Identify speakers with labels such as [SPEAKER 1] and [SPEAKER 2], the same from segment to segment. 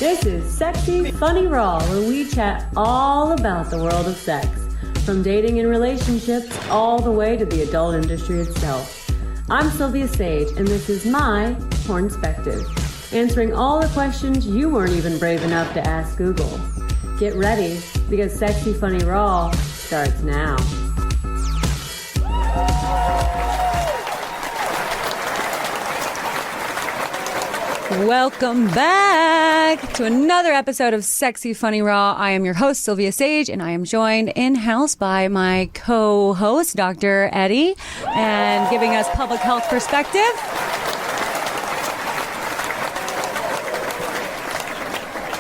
[SPEAKER 1] This is Sexy Funny Raw, where we chat all about the world of sex, from dating and relationships all the way to the adult industry itself. I'm Silvia Saige, and this is my Pornspective, answering all the questions you weren't even brave enough to ask Google. Get ready, because Sexy Funny Raw starts now. Welcome back to another episode of Sexy Funny Raw. I am your host, Silvia Saige, and I am joined in-house by my co-host, Dr. Eddie, and giving us public health perspective.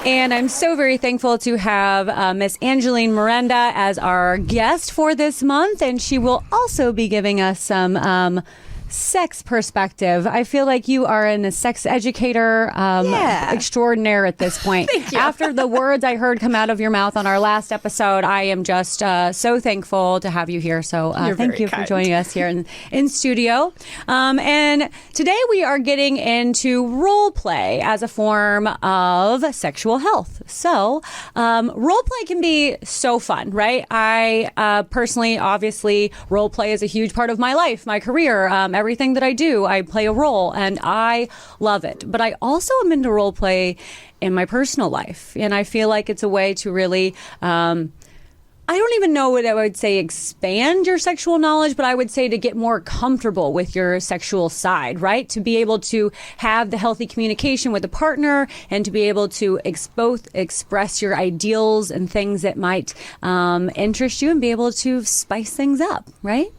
[SPEAKER 1] And I'm so very thankful to have Miss Angelina Mirenda as our guest for this month, and she will also be giving us some sex perspective. I feel like you are a sex educator extraordinaire at this point.
[SPEAKER 2] Thank you.
[SPEAKER 1] After the words I heard come out of your mouth on our last episode, I am just so thankful to have you here. So thank you for joining us here in studio. And today we are getting into role play as a form of sexual health. So role play can be so fun, right? I personally, obviously, role play is a huge part of my life, my career. Everything that I do, I play a role, and I love it. But I also am into role play in my personal life, and I feel like it's a way to really, I don't even know what I would say expand your sexual knowledge, but I would say to get more comfortable with your sexual side, right? To be able to have the healthy communication with a partner and to be able to both express your ideals and things that might interest you and be able to spice things up, right?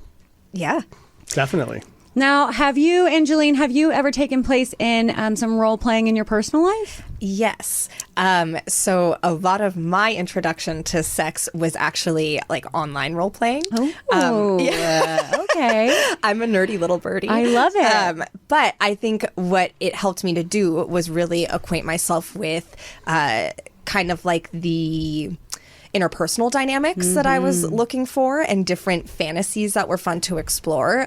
[SPEAKER 2] Yeah.
[SPEAKER 3] Definitely.
[SPEAKER 1] Now, Angeline, have you ever taken place in some role playing in your personal life?
[SPEAKER 2] Yes. So a lot of my introduction to sex was actually like online role playing.
[SPEAKER 1] Oh, okay.
[SPEAKER 2] I'm a nerdy little birdie.
[SPEAKER 1] I love it.
[SPEAKER 2] But I think what it helped me to do was really acquaint myself with kind of like the interpersonal dynamics that I was looking for and different fantasies that were fun to explore.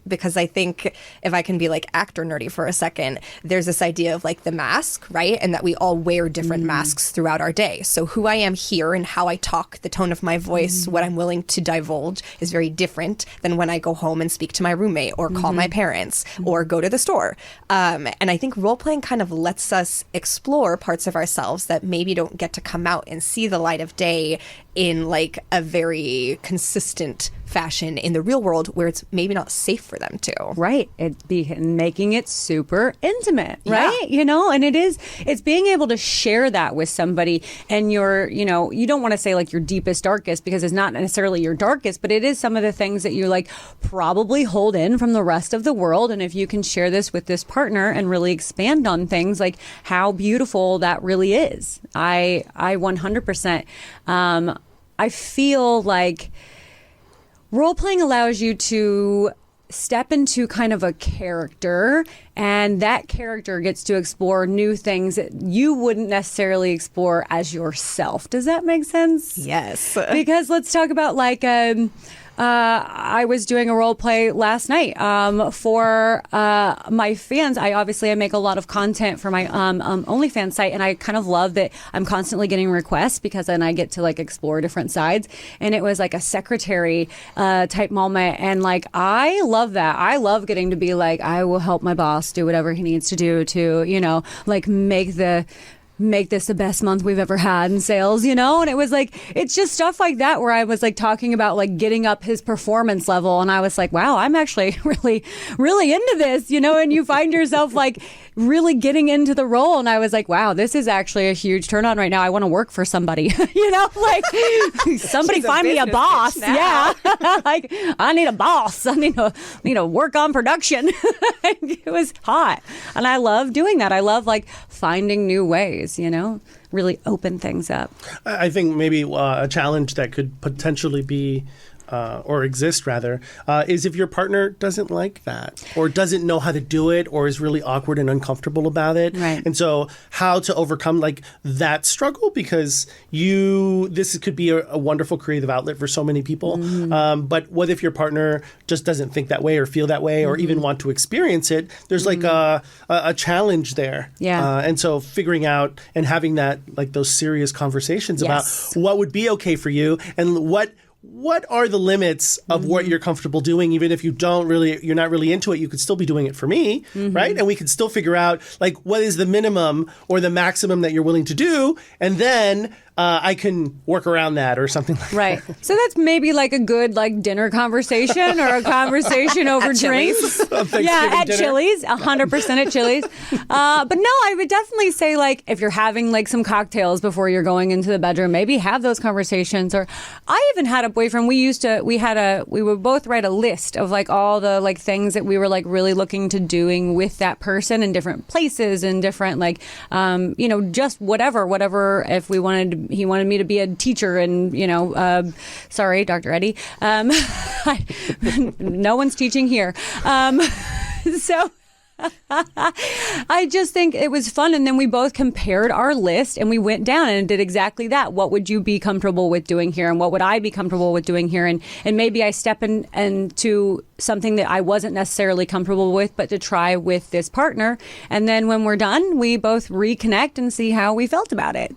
[SPEAKER 2] Because I think if I can be like actor nerdy for a second, there's this idea of like the mask, right? And that we all wear different masks throughout our day. So who I am here and how I talk, the tone of my voice, what I'm willing to divulge is very different than when I go home and speak to my roommate or call my parents or go to the store. And I think role playing kind of lets us explore parts of ourselves that maybe don't get to come out and see the light of day in like a very consistent fashion in the real world where it's maybe not safe for them to.
[SPEAKER 1] Right. Making it super intimate, right? Yeah. You know, and it's being able to share that with somebody and you don't want to say like your deepest, darkest, because it's not necessarily your darkest, but it is some of the things that you like probably hold in from the rest of the world. And if you can share this with this partner and really expand on things like how beautiful that really is. I 100%, I feel like role-playing allows you to step into kind of a character, and that character gets to explore new things that you wouldn't necessarily explore as yourself. Does that make sense?
[SPEAKER 2] Yes.
[SPEAKER 1] Because let's talk about like I was doing a role play last night for my fans. I make a lot of content for my OnlyFans site, and I kind of love that I'm constantly getting requests because then I get to like explore different sides. And it was like a secretary type moment, and like I love that. I love getting to be like, I will help my boss do whatever he needs to do to like make this the best month we've ever had in sales, And it was like, it's just stuff like that where I was like talking about like getting up his performance level. And I was like, wow, I'm actually really, really into this, and you find yourself like really getting into the role. And I was like, wow, this is actually a huge turn on right now. I want to work for somebody, like somebody find me a boss. Yeah. Like I need a boss. I need to work on production. It was hot. And I love doing that. I love like finding new ways, really open things up.
[SPEAKER 3] I think maybe a challenge that could potentially be or exist rather, is if your partner doesn't like that or doesn't know how to do it or is really awkward and uncomfortable about it.
[SPEAKER 1] Right.
[SPEAKER 3] And so how to overcome like that struggle, because this could be a wonderful creative outlet for so many people. But what if your partner just doesn't think that way or feel that way or even want to experience it? There's like a challenge there.
[SPEAKER 1] Yeah.
[SPEAKER 3] And so figuring out and having that, like those serious conversations about what would be okay for you and what are the limits of what you're comfortable doing, even if you're not really into it, you could still be doing it for me, right? And we could still figure out like what is the minimum or the maximum that you're willing to do, and then I can work around that or something like
[SPEAKER 1] Right.
[SPEAKER 3] that.
[SPEAKER 1] So that's maybe like a good like dinner conversation or a conversation over drinks. At
[SPEAKER 3] dinner.
[SPEAKER 1] Chili's, 100% at Chili's. But no, I would definitely say like if you're having like some cocktails before you're going into the bedroom, maybe have those conversations. Or I even had a boyfriend. We would both write a list of like all the like things that we were like really looking to doing with that person in different places and different like, just whatever, if we wanted to, he wanted me to be a teacher and, sorry, Dr. Eddie. No one's teaching here. So I just think it was fun. And then we both compared our list and we went down and did exactly that. What would you be comfortable with doing here? And what would I be comfortable with doing here? And maybe I step into something that I wasn't necessarily comfortable with, but to try with this partner. And then when we're done, we both reconnect and see how we felt about it,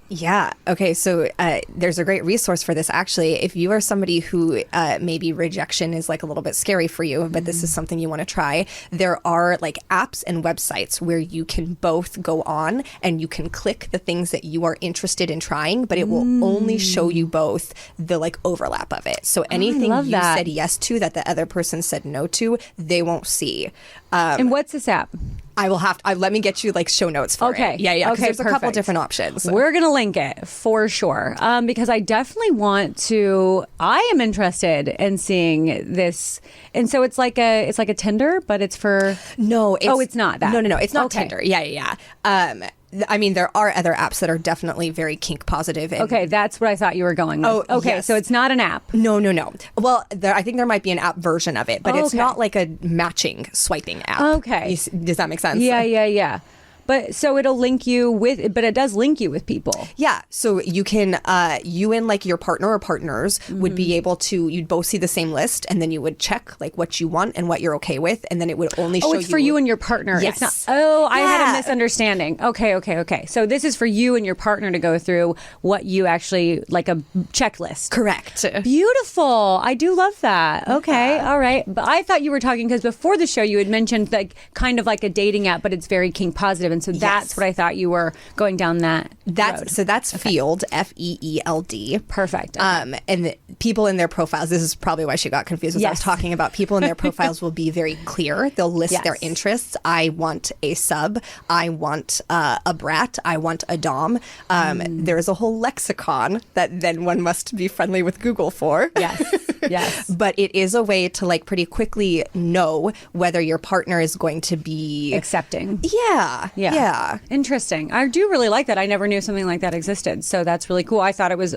[SPEAKER 2] Yeah. Okay. So there's a great resource for this, actually. If you are somebody who maybe rejection is like a little bit scary for you, but this is something you want to try, there are like apps and websites where you can both go on and you can click the things that you are interested in trying, but it will only show you both the like overlap of it. So anything you said yes to that the other person said no to, they won't see.
[SPEAKER 1] And what's this app?
[SPEAKER 2] I will have to, let me get you like show notes for it. Yeah. Because there's a couple different options.
[SPEAKER 1] We're going to link it for sure. Because I definitely I am interested in seeing this. And so it's like a Tinder, but it's for...
[SPEAKER 2] No.
[SPEAKER 1] It's not that.
[SPEAKER 2] No. It's not Tinder. Yeah. I mean, there are other apps that are definitely very kink positive.
[SPEAKER 1] Okay, that's what I thought you were going with. Okay,
[SPEAKER 2] yes.
[SPEAKER 1] So it's not an app.
[SPEAKER 2] No. Well, I think there might be an app version of it, but it's not like a matching swiping app.
[SPEAKER 1] Okay.
[SPEAKER 2] Does that make sense?
[SPEAKER 1] Yeah. But so it'll link you but it does link you with people.
[SPEAKER 2] Yeah. So you can, you and like your partner or partners would be able to, you'd both see the same list and then you would check like what you want and what you're okay with. And then it would only show you.
[SPEAKER 1] Oh, it's for you and your partner.
[SPEAKER 2] Yes.
[SPEAKER 1] It's not, I had a misunderstanding. Okay. So this is for you and your partner to go through what you actually, like a checklist.
[SPEAKER 2] Correct.
[SPEAKER 1] Beautiful. I do love that. Okay. All right. But I thought you were talking because before the show you had mentioned like kind of like a dating app, but it's very kink positive. And so that's what I thought you were going down that road.
[SPEAKER 2] So that's Field, FEELD.
[SPEAKER 1] Perfect.
[SPEAKER 2] And the people in their profiles, this is probably why she got confused as I was talking about, people in their profiles will be very clear. They'll list their interests. I want a sub. I want a brat. I want a dom. There's a whole lexicon that then one must be friendly with Google for.
[SPEAKER 1] Yes.
[SPEAKER 2] But it is a way to like pretty quickly know whether your partner is going to be
[SPEAKER 1] accepting.
[SPEAKER 2] Yeah.
[SPEAKER 1] Interesting. I do really like that. I never knew something like that existed. So that's really cool. I thought it was,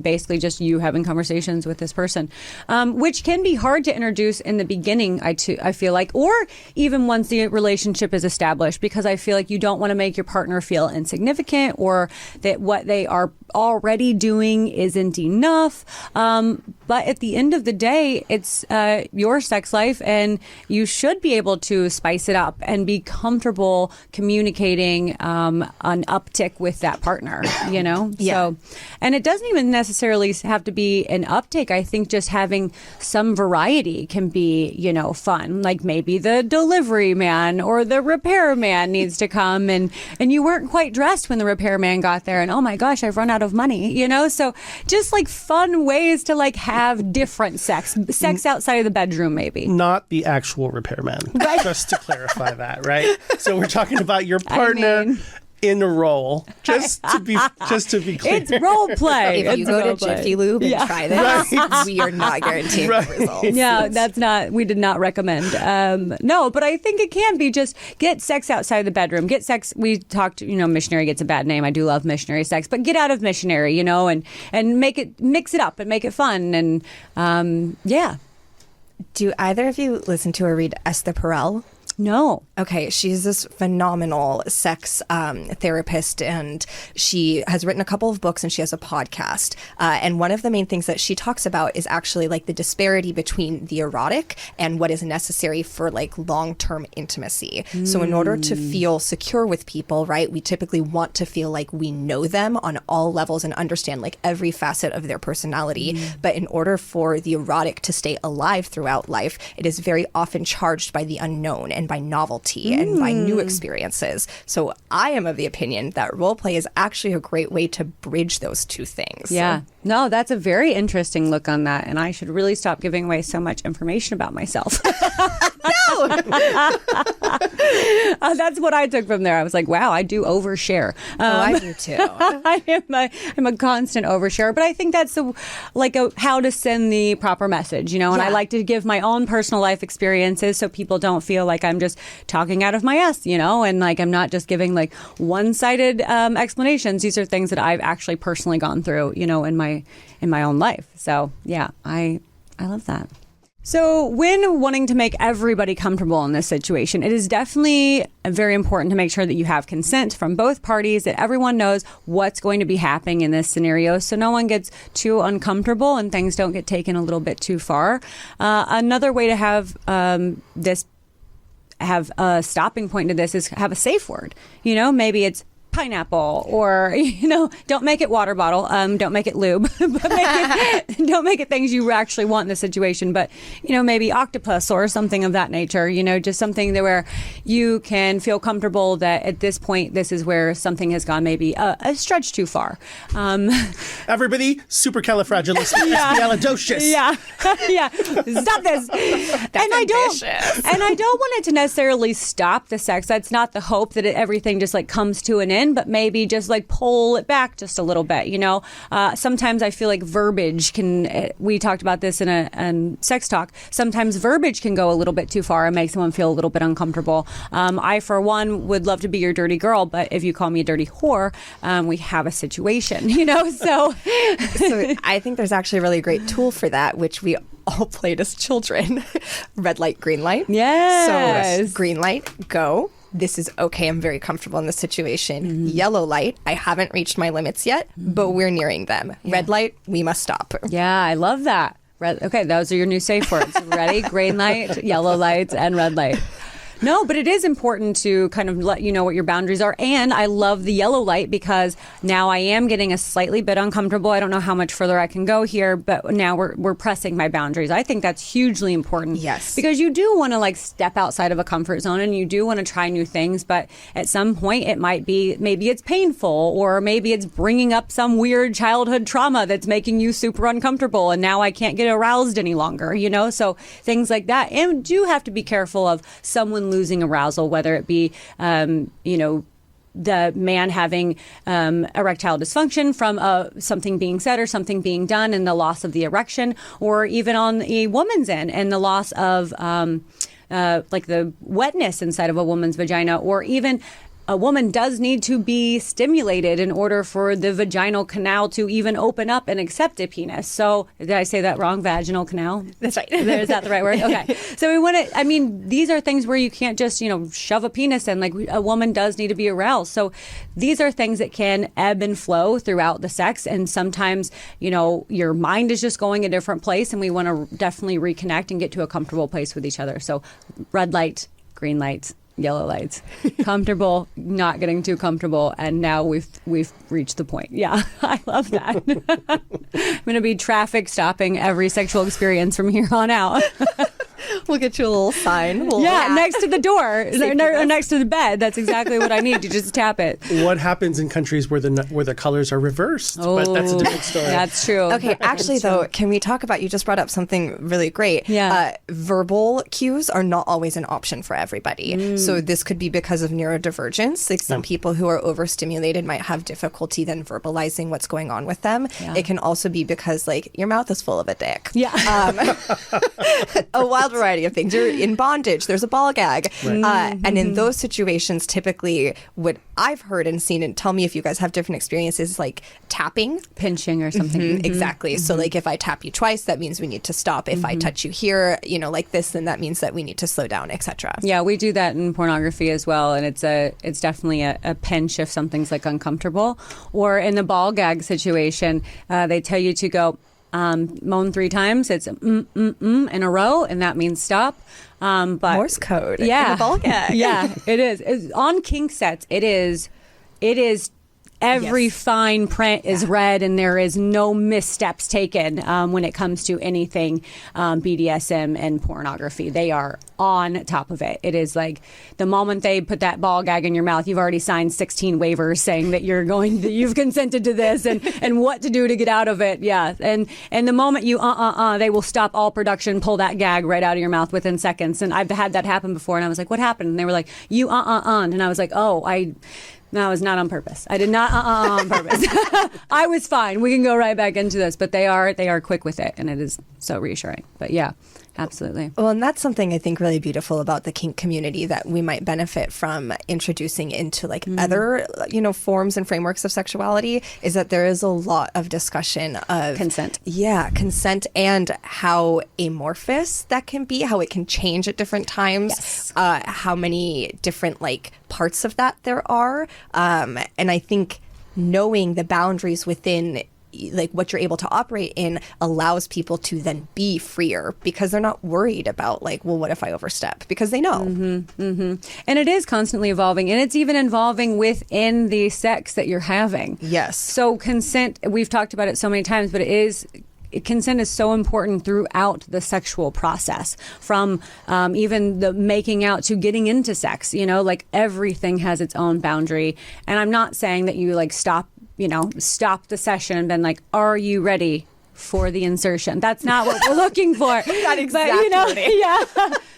[SPEAKER 1] basically just you having conversations with this person, which can be hard to introduce in the beginning, I feel like, or even once the relationship is established, because I feel like you don't want to make your partner feel insignificant or that what they are already doing isn't enough. But at the end of the day, it's your sex life and you should be able to spice it up and be comfortable communicating an uptick with that partner, So, and it doesn't even necessarily have to be an uptick. I think just having some variety can be, fun. Like maybe the delivery man or the repair man needs to come and you weren't quite dressed when the repair man got there and oh my gosh, I've run out of money, So just like fun ways to like have different sex outside of the bedroom, maybe.
[SPEAKER 3] Not the actual repairman, just to clarify that, right? So we're talking about your partner in a role. Just to be clear.
[SPEAKER 1] It's role play.
[SPEAKER 2] If you go to Jiffy Lube and try this, we are not guaranteeing results.
[SPEAKER 1] Yeah, we did not recommend. No, but I think it can be just get sex outside the bedroom. Get sex. We talked, missionary gets a bad name. I do love missionary sex, but get out of missionary, and mix it up and make it fun. And yeah.
[SPEAKER 2] Do either of you listen to or read Esther Perel?
[SPEAKER 1] No.
[SPEAKER 2] Okay, she's this phenomenal sex therapist, and she has written a couple of books, and she has a podcast. And one of the main things that she talks about is actually like the disparity between the erotic and what is necessary for like long-term intimacy. So in order to feel secure with people, right, we typically want to feel like we know them on all levels and understand like every facet of their personality. But in order for the erotic to stay alive throughout life, it is very often charged by the unknown and by novelty and by new experiences. So I am of the opinion that role play is actually a great way to bridge those two things.
[SPEAKER 1] Yeah. No, that's a very interesting look on that. And I should really stop giving away so much information about myself.
[SPEAKER 2] No!
[SPEAKER 1] That's what I took from there. I was like, wow, I do overshare.
[SPEAKER 2] I do too.
[SPEAKER 1] I'm a constant overshare. But I think that's how to send the proper message, and I like to give my own personal life experiences so people don't feel like I'm just talking out of my ass, and like I'm not just giving like one-sided explanations. These are things that I've actually personally gone through, in my own life. So yeah, I love that. So when wanting to make everybody comfortable in this situation, it is definitely very important to make sure that you have consent from both parties, that everyone knows what's going to be happening in this scenario so no one gets too uncomfortable and things don't get taken a little bit too far. Another way to have have a stopping point to this is have a safe word. Maybe it's pineapple, or don't make it water bottle, don't make it lube, but don't make it things you actually want in the situation, but maybe octopus or something of that nature, just something that where you can feel comfortable that at this point this is where something has gone maybe a stretch too far.
[SPEAKER 3] Everybody, supercalifragilisticexpialidocious.
[SPEAKER 1] Yeah. Stop this. And I don't want it to necessarily stop the sex. That's not the hope that everything just like comes to an end, but maybe just like pull it back just a little bit. Sometimes I feel like verbiage we talked about this in sex talk. Sometimes verbiage can go a little bit too far and make someone feel a little bit uncomfortable. I, for one, would love to be your dirty girl, but if you call me a dirty whore, we have a situation, So
[SPEAKER 2] I think there's actually a really great tool for that, which we all played as children. Red light, green light.
[SPEAKER 1] Yes.
[SPEAKER 2] So green light, go. This is okay. I'm very comfortable in this situation. Yellow light, I haven't reached my limits yet, but we're nearing them. Yeah. Red light, we must stop.
[SPEAKER 1] Yeah, I love that. Okay, those are your new safe words. Ready? Green light, yellow light, and red light. No, but it is important to kind of let you know what your boundaries are. And I love the yellow light because now I am getting a slightly bit uncomfortable. I don't know how much further I can go here, but now we're pressing my boundaries. I think that's hugely important.
[SPEAKER 2] Yes.
[SPEAKER 1] Because you do want to like step outside of a comfort zone and you do want to try new things. But at some point it might be, maybe it's painful, or maybe it's bringing up some weird childhood trauma that's making you super uncomfortable. And now I can't get aroused any longer, So things like that. And do have to be careful of someone losing arousal, whether it be, the man having erectile dysfunction from something being said or something being done and the loss of the erection, or even on a woman's end and the loss of like the wetness inside of a woman's vagina, or even a woman does need to be stimulated in order for the vaginal canal to even open up and accept a penis. So did I say that wrong? Vaginal canal?
[SPEAKER 2] That's right.
[SPEAKER 1] Is that the right word? Okay. So we want to, these are things where you can't just, shove a penis in. Like a woman does need to be aroused. So these are things that can ebb and flow throughout the sex. And sometimes, your mind is just going a different place, and we want to definitely reconnect and get to a comfortable place with each other. So red light, green light, yellow lights, comfortable, not getting too comfortable, and now we've reached the point. Yeah, I love that. I'm going to be traffic stopping every sexual experience from here on out.
[SPEAKER 2] We'll get you a little sign.
[SPEAKER 1] Next to the door, or next to the bed. That's exactly what I need. You just tap it.
[SPEAKER 3] What happens in countries where the colors are reversed? But that's a different story.
[SPEAKER 1] That's true.
[SPEAKER 2] Okay, actually, though, can we talk about, you just brought up something really great.
[SPEAKER 1] Yeah.
[SPEAKER 2] Verbal cues are not always an option for everybody. So this could be because of neurodivergence. Like some people who are overstimulated might have difficulty then verbalizing what's going on with them.
[SPEAKER 1] Yeah.
[SPEAKER 2] It can also be because, like, your mouth is full of a dick.
[SPEAKER 1] Yeah.
[SPEAKER 2] A wild variety of things. You're in bondage. There's a ball gag.
[SPEAKER 3] Right.
[SPEAKER 2] And in those situations, typically what I've heard and seen, and tell me if you guys have different experiences, like tapping.
[SPEAKER 1] Pinching or something.
[SPEAKER 2] Exactly. So like if I tap you twice, that means we need to stop. If I touch you here, like this, then that means that we need to slow down, etc.
[SPEAKER 1] Yeah, we do that in pornography as well, and it's definitely a pinch if something's like uncomfortable. Or in the ball gag situation, they tell you to go moan 3 times. It's in a row, and that means stop. But
[SPEAKER 2] Morse code.
[SPEAKER 1] Yeah,
[SPEAKER 2] In a ball gag.
[SPEAKER 1] Yeah, it is. On kink sets, it is. Every fine print is read, and there is no missteps taken when it comes to anything BDSM and pornography. They are on top of it. It is like the moment they put that ball gag in your mouth, you've already signed 16 waivers saying that you've consented to this and what to do to get out of it. Yeah, and the moment you they will stop all production, pull that gag right out of your mouth within seconds. And I've had that happen before, and I was like, "What happened?" And they were like, "You and I was like, "Oh, No, it was not on purpose. I did not on purpose. I was fine. We can go right back into this, but they are quick with it, and it is so reassuring. But yeah, absolutely.
[SPEAKER 2] Well, and that's something I think really beautiful about the kink community that we might benefit from introducing into like other, forms and frameworks of sexuality, is that there is a lot of discussion of
[SPEAKER 1] Consent.
[SPEAKER 2] Yeah, consent, and how amorphous that can be, how it can change at different times,
[SPEAKER 1] Yes.
[SPEAKER 2] How many different parts of that there are. And I think knowing the boundaries within what you're able to operate in allows people to then be freer because they're not worried about what if I overstep, because they know.
[SPEAKER 1] And it is constantly evolving, and it's even evolving within the sex that you're having.
[SPEAKER 2] Yes.
[SPEAKER 1] So consent, we've talked about it so many times, but consent is so important throughout the sexual process, from even the making out to getting into sex. Everything has its own boundary. And I'm not saying that you stop the session and been like, are you ready for the insertion? That's not what we're looking for.
[SPEAKER 2] Not exactly.
[SPEAKER 1] Yeah.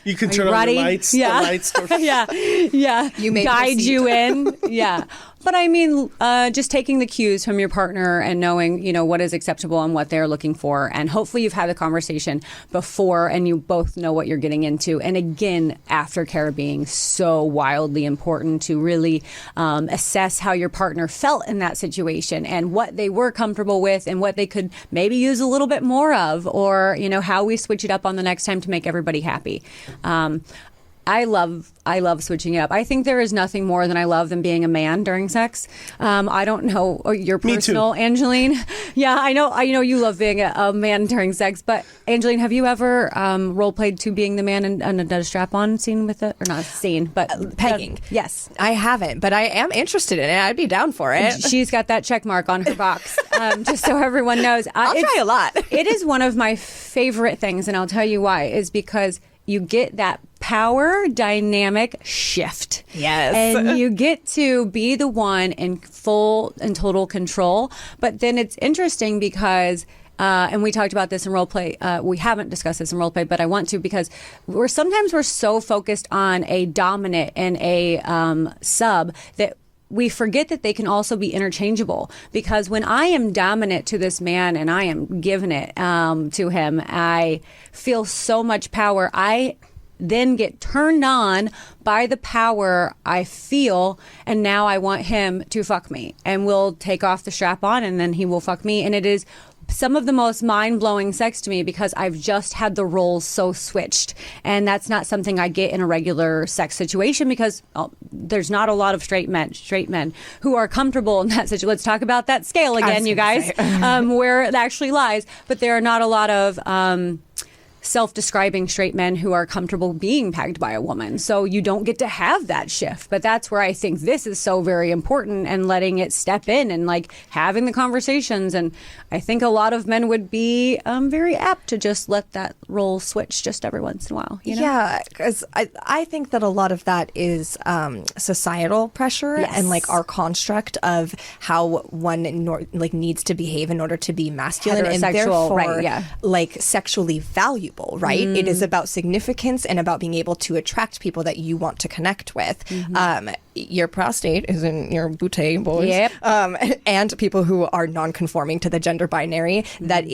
[SPEAKER 3] You can turn on the lights.
[SPEAKER 1] Yeah.
[SPEAKER 3] The lights go
[SPEAKER 1] Yeah.
[SPEAKER 2] You may
[SPEAKER 1] guide
[SPEAKER 2] proceed.
[SPEAKER 1] you in. Yeah. But I mean, just taking the cues from your partner and knowing, what is acceptable and what they're looking for. And hopefully you've had the conversation before and you both know what you're getting into. And again, aftercare being so wildly important to really assess how your partner felt in that situation and what they were comfortable with and what they could maybe use a little bit more of, or, how we switch it up on the next time to make everybody happy. I love switching it up. I think there is nothing more than I love than being a man during sex. I don't know your personal, Angeline. Yeah, I know you love being a man during sex, but Angeline, have you ever role played to being the man and a strap-on scene with it, or not a scene, but
[SPEAKER 2] pegging?
[SPEAKER 1] Yes,
[SPEAKER 2] I haven't, but I am interested in it. I'd be down for it.
[SPEAKER 1] She's got that check mark on her box, just so everyone knows.
[SPEAKER 2] I'll try a lot.
[SPEAKER 1] It is one of my favorite things, and I'll tell you why. Is because you get that power dynamic shift.
[SPEAKER 2] Yes.
[SPEAKER 1] And you get to be the one in full and total control. But then it's interesting because, and we talked about this in role play. We haven't discussed this in role play, but I want to, because we're so focused on a dominant and a sub that we forget that they can also be interchangeable. Because when I am dominant to this man and I am giving it to him, I feel so much power. I then get turned on by the power I feel, and now I want him to fuck me. And we'll take off the strap on, and then he will fuck me. And it is some of the most mind-blowing sex to me because I've just had the roles so switched, and that's not something I get in a regular sex situation because there's not a lot of straight men who are comfortable in that situation. Let's talk about that scale again, you guys, where it actually lies. But there are not a lot of self-describing straight men who are comfortable being pegged by a woman. So you don't get to have that shift. But that's where I think this is so very important, and letting it step in and like having the conversations. And I think a lot of men would be very apt to just let that role switch just every once in a while. You know?
[SPEAKER 2] Yeah, because I think that a lot of that is societal pressure and like our construct of how one needs to behave in order to be masculine and therefore like sexually valuable. Right? It is about significance and about being able to attract people that you want to connect with. Your prostate is in your booty, boys.
[SPEAKER 1] Yep.
[SPEAKER 2] And people who are non-conforming to the gender binary, but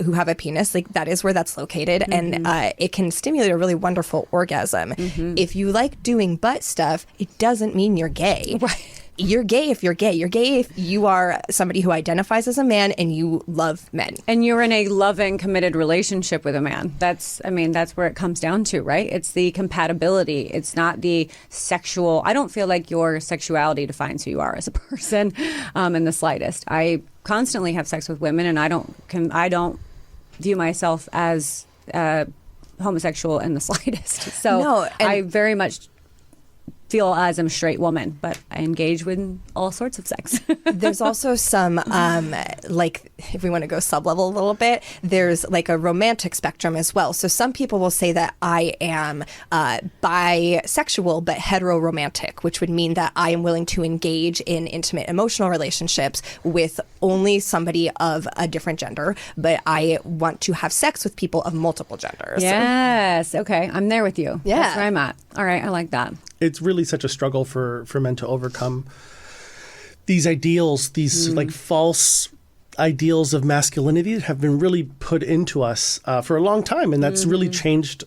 [SPEAKER 2] who have a penis, like that is where that's located, and it can stimulate a really wonderful orgasm. If you like doing butt stuff, it doesn't mean you're gay.
[SPEAKER 1] Right.
[SPEAKER 2] You're gay if you're gay. You're gay if you are somebody who identifies as a man and you love men.
[SPEAKER 1] And you're in a loving, committed relationship with a man. That's where it comes down to, right? It's the compatibility. It's not the sexual. I don't feel like your sexuality defines who you are as a person in the slightest. I constantly have sex with women, and I don't view myself as homosexual in the slightest. So
[SPEAKER 2] no,
[SPEAKER 1] I very much feel as I'm a straight woman, but I engage with all sorts of sex.
[SPEAKER 2] There's also some, like, if we want to go sub-level a little bit, there's like a romantic spectrum as well. So some people will say that I am bisexual but hetero-romantic, which would mean that I am willing to engage in intimate emotional relationships with only somebody of a different gender, but I want to have sex with people of multiple genders.
[SPEAKER 1] Yes. Okay. I'm there with you.
[SPEAKER 2] Yeah.
[SPEAKER 1] That's where I'm at. All right. I like that.
[SPEAKER 3] It's really such a struggle for men to overcome these ideals, these like false ideals of masculinity that have been really put into us for a long time. And that's really changed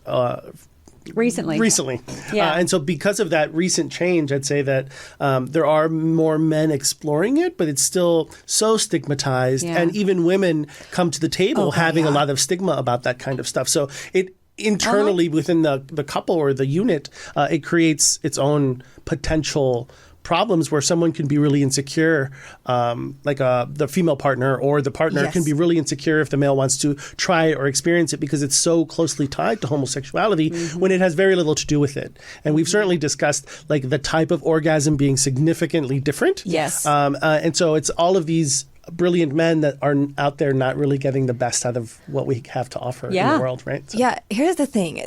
[SPEAKER 3] recently.
[SPEAKER 1] Yeah.
[SPEAKER 3] And so because of that recent change, I'd say that there are more men exploring it, but it's still so stigmatized.
[SPEAKER 1] Yeah.
[SPEAKER 3] And even women come to the table having a lot of stigma about that kind of stuff. So it internally within the couple or the unit, it creates its own potential problems where someone can be really insecure, like the female partner or the partner can be really insecure if the male wants to try or experience it because it's so closely tied to homosexuality when it has very little to do with it. And we've certainly discussed like the type of orgasm being significantly different.
[SPEAKER 1] Yes.
[SPEAKER 3] And so it's all of these brilliant men that are out there not really getting the best out of what we have to offer in the world, right? So.
[SPEAKER 2] Yeah, here's the thing.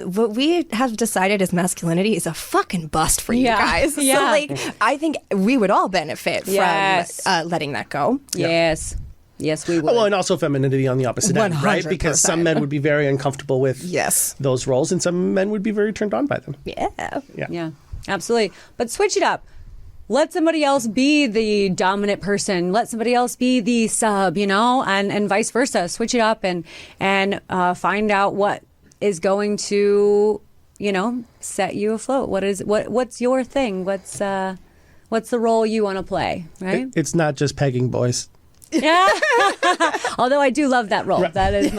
[SPEAKER 2] What we have decided as masculinity is a fucking bust for you guys.
[SPEAKER 1] Yeah.
[SPEAKER 2] So, like, I think we would all benefit from letting that go.
[SPEAKER 1] Yes. Yes, we would.
[SPEAKER 3] Well, and also femininity on the opposite end, right?
[SPEAKER 2] 100%.
[SPEAKER 3] Because some men would be very uncomfortable with those roles, and some men would be very turned on by them.
[SPEAKER 1] Yeah, absolutely. But switch it up. Let somebody else be the dominant person. Let somebody else be the sub, and vice versa. Switch it up and find out what is going to, set you afloat. What's your thing? What's the role you want to play? Right?
[SPEAKER 3] It's not just pegging boys.
[SPEAKER 1] Yeah. Although I do love that role. Right. That is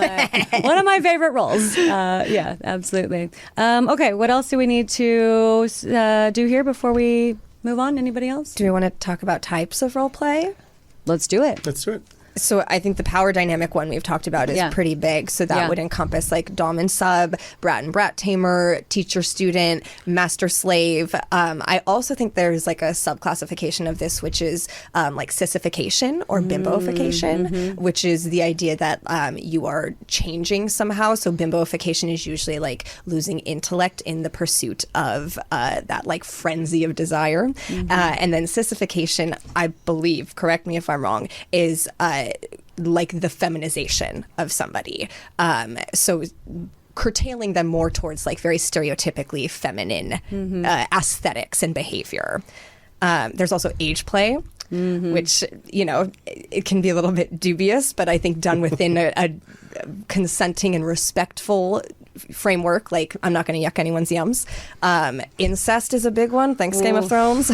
[SPEAKER 1] one of my favorite roles. Yeah, absolutely. Okay, what else do we need to do here before we move on? Anybody else?
[SPEAKER 2] Do we want to talk about types of role play?
[SPEAKER 1] Let's do it.
[SPEAKER 3] Let's do it.
[SPEAKER 2] So I think the power dynamic one we've talked about is pretty big. So that would encompass like dom and sub, brat and brat tamer, teacher student, master slave. I also think there's like a sub-classification of this, which is like sissification or bimboification, which is the idea that you are changing somehow. So bimboification is usually like losing intellect in the pursuit of that like frenzy of desire. And then sissification, I believe, correct me if I'm wrong, is like the feminization of somebody. So curtailing them more towards like very stereotypically feminine aesthetics and behavior. There's also age play, which, it can be a little bit dubious, but I think done within a consenting and respectful framework. Like, I'm not going to yuck anyone's yums. Incest is a big one. Thanks, Game of Thrones.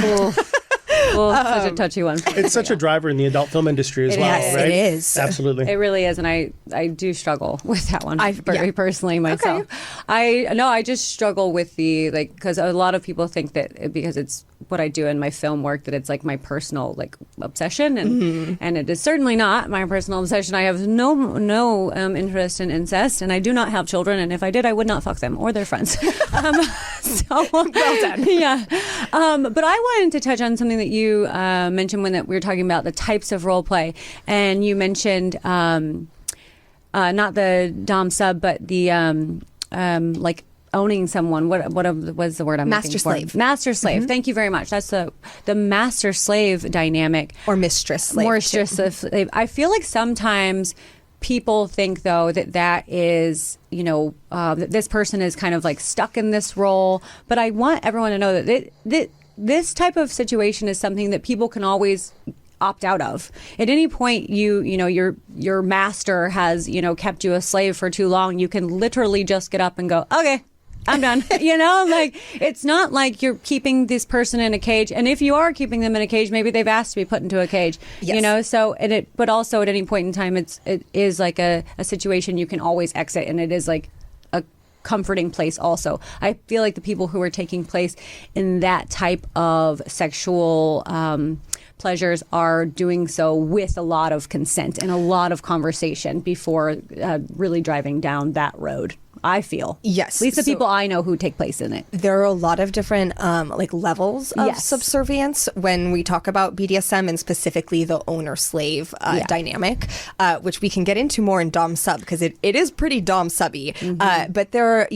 [SPEAKER 1] Such a touchy one.
[SPEAKER 3] It's such a driver in the adult film industry as well, right?
[SPEAKER 2] It is.
[SPEAKER 3] Absolutely.
[SPEAKER 1] It really is. And I do struggle with that one very personally myself. Okay. I just struggle with because a lot of people think that because it's what I do in my film work, that it's like my personal like obsession, and it is certainly not my personal obsession. I have no interest in incest, and I do not have children, and if I did, I would not fuck them or their friends. So well done. Yeah. But I wanted to touch on something that you mentioned when we were talking about the types of role play, and you mentioned not the dom sub, but the like owning someone. What was the word I'm
[SPEAKER 2] Master
[SPEAKER 1] looking
[SPEAKER 2] slave.
[SPEAKER 1] for? Master slave. Thank you very much. That's the master slave dynamic,
[SPEAKER 2] or mistress slave.
[SPEAKER 1] Mistress slave. I feel like sometimes people think, though, that is, that this person is kind of like stuck in this role. But I want everyone to know that this type of situation is something that people can always opt out of. At any point, your master has, kept you a slave for too long, you can literally just get up and go, okay, I'm done. Like, it's not like you're keeping this person in a cage. And if you are keeping them in a cage, maybe they've asked to be put into a cage. Yes. So, but also at any point in time, it is like a situation you can always exit, and it is like a comforting place also. I feel like the people who are taking place in that type of sexual pleasures are doing so with a lot of consent and a lot of conversation before really driving down that road. I feel.
[SPEAKER 2] Yes.
[SPEAKER 1] At least the people I know who take place in it.
[SPEAKER 2] There are a lot of different levels of subservience when we talk about BDSM, and specifically the owner-slave dynamic, which we can get into more in dom-sub, because it is pretty dom-subby. But there are,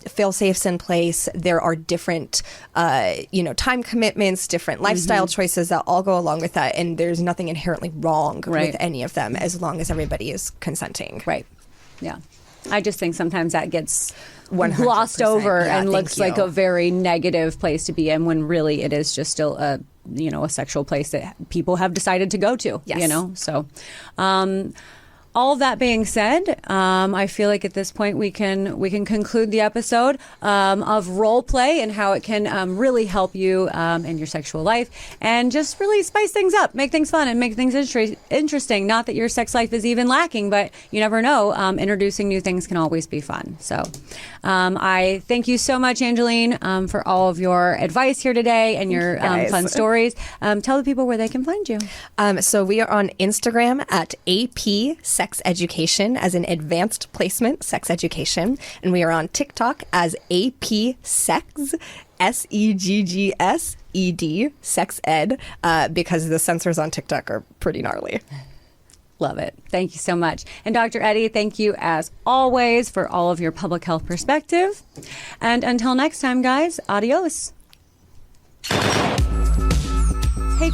[SPEAKER 2] fail-safes in place. There are different, time commitments, different lifestyle choices that all go along with that. And there's nothing inherently wrong with any of them, as long as everybody is consenting.
[SPEAKER 1] Right. Yeah. I just think sometimes that gets glossed over and looks like a very negative place to be in, when really it is just still a sexual place that people have decided to go to. Yes. So all of that being said, I feel like at this point we can conclude the episode of role play and how it can really help you in your sexual life, and just really spice things up, make things fun, and make things interesting. Not that your sex life is even lacking, but you never know. Introducing new things can always be fun. So I thank you so much, Angeline, for all of your advice here today and your fun stories. Tell the people where they can find you.
[SPEAKER 2] So we are on Instagram at AP Sex Education, as in advanced placement sex education, and we are on TikTok as AP Sex, SEGGSED, sex ed, because the censors on TikTok are pretty gnarly.
[SPEAKER 1] Love it. Thank you so much. And Dr. Eddie, thank you as always for all of your public health perspective. And until next time, guys, adios. Hey.